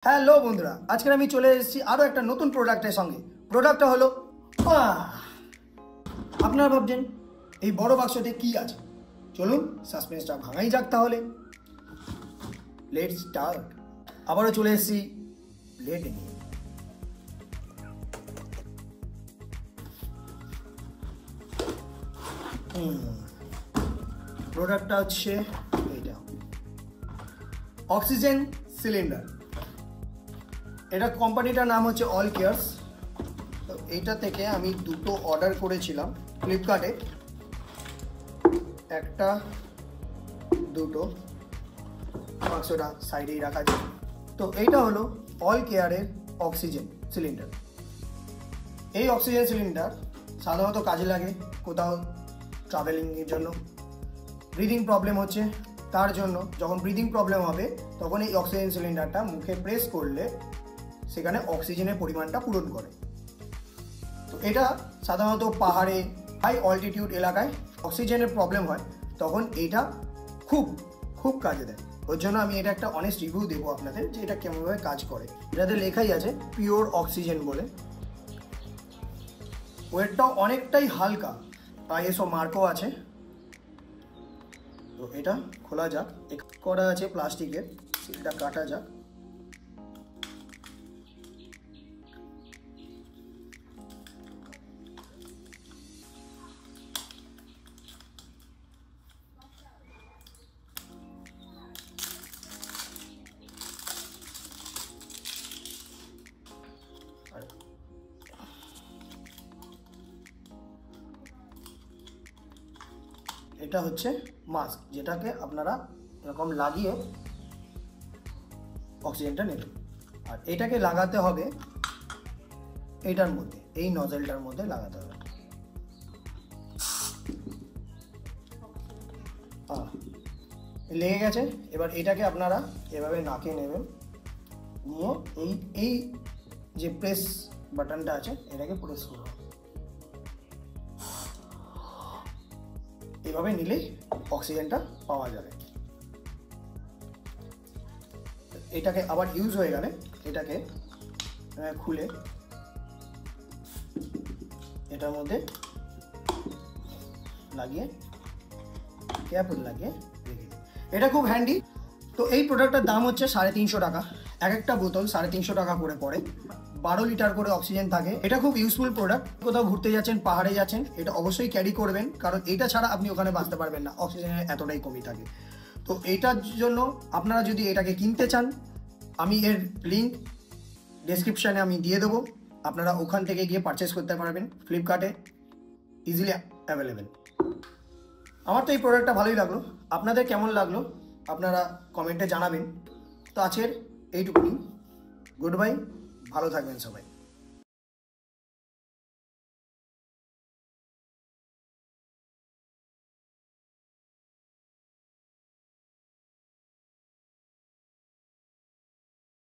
Hello বন্ধুরা, আজকে আমি চলে এসেছি আরও একটা নতুন প্রোডাক্টের সঙ্গে। প্রোডাক্টটা হলো আপনারা ভাবছেন এই বড় বাক্সতে কি আছে। চলুন সাসপেন্সটা ভাঙাই যাক তাহলে। Let's start. আবারও চলে এসেছি লেট নিয়ে। প্রোডাক্টটা হচ্ছে এইটা, অক্সিজেন সিলিন্ডার। এটা কোম্পানিটার নাম হচ্ছে অল কেয়ারস। তো এইটা থেকে আমি দুটো অর্ডার করেছিলাম ফ্লিপকার্টে, একটা দুটো, বাক্সটা সাইডেই রাখা যায়। তো এইটা হলো অল কেয়ারের অক্সিজেন সিলিন্ডার। এই অক্সিজেন সিলিন্ডার সাধারণত কাজে লাগে কোথাও ট্রাভেলিংয়ের জন্য। ব্রিদিং প্রবলেম হচ্ছে, তার জন্য যখন ব্রিদিং প্রবলেম হবে তখন এই অক্সিজেন সিলিন্ডারটা মুখে প্রেস করলে সেখানে অক্সিজেনের পরিমাণটা পূরণ করে। তো এটা সাধারণত পাহাড়ে, হাই অল্টিটিউড এলাকায় অক্সিজেনের প্রবলেম হয়, তখন এইটা খুব খুব কাজে দেয়। ওর জন্য আমি এটা একটা অনেস্ট রিভিউ দেবো আপনাদের যে এটা কেমনভাবে কাজ করে। এটাতে লেখাই আছে পিওর অক্সিজেন বলে। ওয়েটটাও অনেকটাই হালকা, ISO মার্কও আছে। তো এটা খোলা যাক, করা আছে প্লাস্টিকের, এটা কাটা যাক। এটা হচ্ছে মাস্ক, যেটাকে আপনারা এরকম লাগিয়ে অক্সিজেনটা নেবেন। আর এটাকে লাগাতে হবে এইটার মধ্যে, এই নজেলটার মধ্যে লাগাতে হবে। লেগে গেছে। এবার এটাকে আপনারা এভাবে নাকে নেবেন, নিয়ে এই যে প্রেস বাটনটা আছে এটাকে প্রেস করুন। এভাবে নিলেই অক্সিজেনটা পাওয়া যাবে। এটাকে আবার ইউজ হয়ে গেলে এটাকে খুলে এটার মধ্যে লাগিয়ে ক্যাপ লাগিয়ে রেখে দিই। এটা খুব হ্যান্ডি। তো এই প্রোডাক্টটার দাম হচ্ছে 350 টাকা। এক একটা বোতল 350 টাকা করে পড়ে। 12 লিটার করে অক্সিজেন থাকে। এটা খুব ইউজফুল প্রোডাক্ট। কোথাও ঘুরতে যাচ্ছেন, পাহাড়ে যাচ্ছেন, এটা অবশ্যই ক্যারি করবেন, কারণ এটা ছাড়া আপনি ওখানে বাঁচতে পারবেন না, অক্সিজেনের এতটাই কমই থাকে। তো এইটার জন্য আপনারা যদি এটাকে কিনতে চান, আমি এর লিঙ্ক ডেসক্রিপশানে আমি দিয়ে দেবো। আপনারা ওখান থেকে গিয়ে পারচেস করতে পারবেন, ফ্লিপকার্টে ইজিলি অ্যাভেলেবেল। আমার তো এই প্রোডাক্টটা ভালোই লাগলো। আপনাদের কেমন লাগলো আপনারা কমেন্টে জানাবেন। তো আজকের এইটুকুনি। গুড বাই, ভালো থাকবেন সবাই।